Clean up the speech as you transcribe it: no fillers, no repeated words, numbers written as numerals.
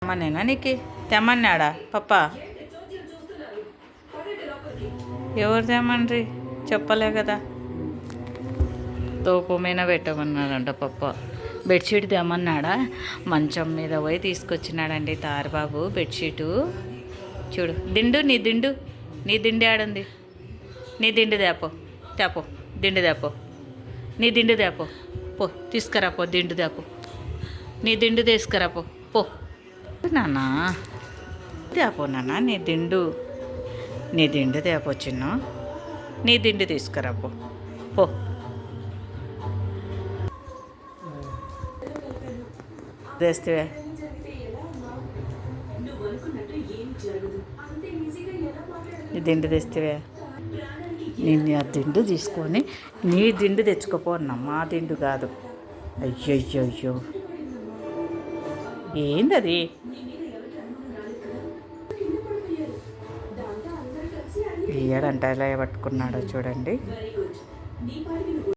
తెమ్మనేనా నీకు? తెమ్మన్నాడా పప్ప? ఎవరు తెమ్మన్రి? చెప్పలే కదా. తోపు మీద పెట్టమన్నాడంట పప్ప. బెడ్షీట్ తెమ్మన్నాడా? మంచం మీద పోయి తీసుకొచ్చినాడండి తారబాబు బెడ్షీటు. చూడు దిండు, నీ దిండు ఆడుంది. నీ దిండు తేపో దిండు తేపో, నీ దిండు తేపో, పో తీసుకురాపో దిండు తేపో, నీ దిండు తీసుకురాపో పో. నాన్న తేపో నాన్న, నీ దిండు తేపో చిన్న, నీ దిండు తీసుకురాపో పో. తెస్తే నీ దిండు తెస్తే నేను ఆ దిండు తీసుకొని నీ దిండు తెచ్చుకోపో అన్నా, మా దిండు కాదు. అయ్యో ఏంది అది? ఏడంట ఎలా పట్టుకున్నాడో చూడండి.